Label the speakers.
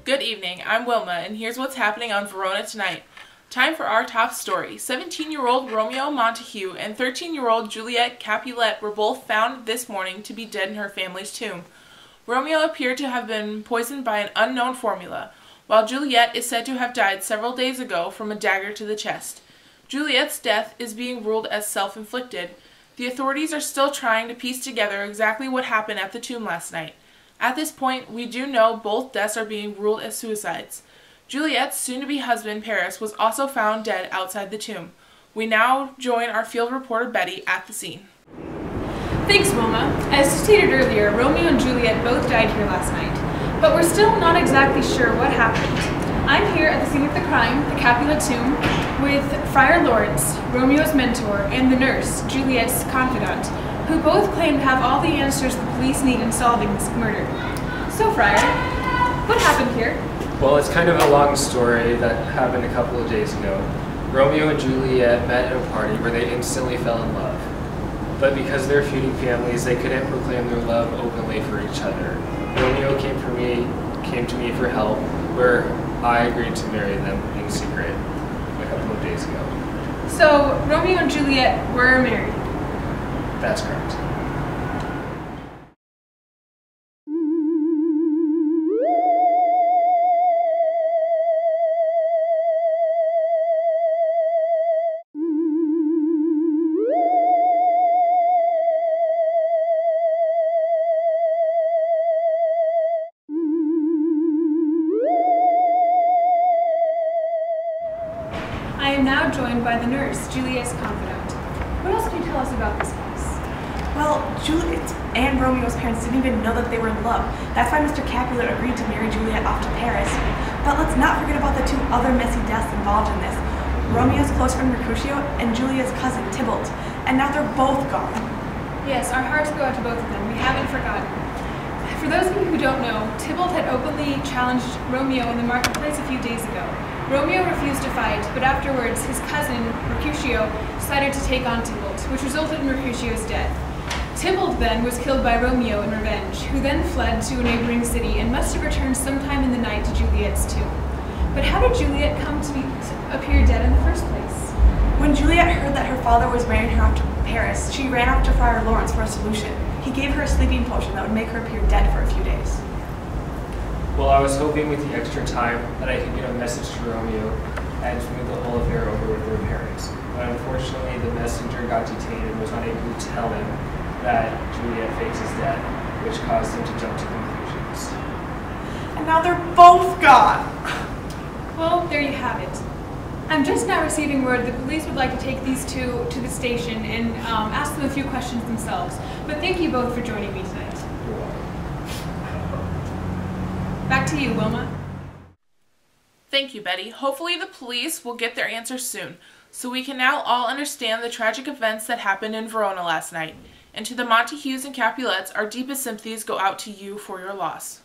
Speaker 1: Good evening, I'm Wilma, and here's what's happening on Verona tonight. Time for our top story. 17-year-old Romeo Montague and 13-year-old Juliet Capulet were both found this morning to be dead in her family's tomb. Romeo appeared to have been poisoned by an unknown formula, while Juliet is said to have died several days ago from a dagger to the chest. Juliet's death is being ruled as self-inflicted. The authorities are still trying to piece together exactly what happened at the tomb last night. At this point, we do know both deaths are being ruled as suicides. Juliet's soon-to-be husband, Paris, was also found dead outside the tomb. We now join our field reporter, Betty, at the scene.
Speaker 2: Thanks, Wilma. As stated earlier, Romeo and Juliet both died here last night, but we're still not exactly sure what happened. I'm here at the scene of the crime, the Capulet tomb, with Friar Lawrence, Romeo's mentor, and the nurse, Juliet's confidant, who both claim to have all the answers the police need in solving this murder. So, Friar, what happened here?
Speaker 3: Well, it's kind of a long story that happened a couple of days ago. Romeo and Juliet met at a party where they instantly fell in love. But because they're feuding families, they couldn't proclaim their love openly for each other. Romeo came to me for help, where I agreed to marry them in secret a couple of days ago.
Speaker 2: So, Romeo and Juliet were married?
Speaker 3: That's correct.
Speaker 2: I am now joined by the nurse, Juliet's confidant. What else can you tell us about this case?
Speaker 4: Well, Juliet and Romeo's parents didn't even know that they were in love. That's why Mr. Capulet agreed to marry Juliet off to Paris. But let's not forget about the two other messy deaths involved in this. Romeo's close friend Mercutio and Juliet's cousin Tybalt. And now they're both gone.
Speaker 2: Yes, our hearts go out to both of them. We haven't forgotten. For those of you who don't know, Tybalt had openly challenged Romeo in the marketplace a few days ago. Romeo refused to fight, but afterwards his cousin, Mercutio, decided to take on Tybalt, which resulted in Mercutio's death. Tybalt then was killed by Romeo in revenge, who then fled to a neighboring city and must have returned sometime in the night to Juliet's tomb. But how did Juliet come to appear dead in the first place?
Speaker 4: When Juliet heard that her father was marrying her off to Paris, she ran off to Friar Lawrence for a solution. He gave her a sleeping potion that would make her appear dead for a few days.
Speaker 3: Well, I was hoping with the extra time that I could get a message to Romeo and smooth the whole affair over with their parents. But unfortunately, the messenger got detained and was not able to tell him that Juliet fakes his death, which caused him to jump to conclusions.
Speaker 4: And now they're both gone!
Speaker 2: Well, there you have it. I'm just now receiving word the police would like to take these two to the station and ask them a few questions themselves. But thank you both for joining me tonight.
Speaker 3: You're welcome.
Speaker 2: Back to you, Wilma.
Speaker 1: Thank you, Betty. Hopefully the police will get their answers soon, so we can now all understand the tragic events that happened in Verona last night. And to the Montagues and Capulets, our deepest sympathies go out to you for your loss.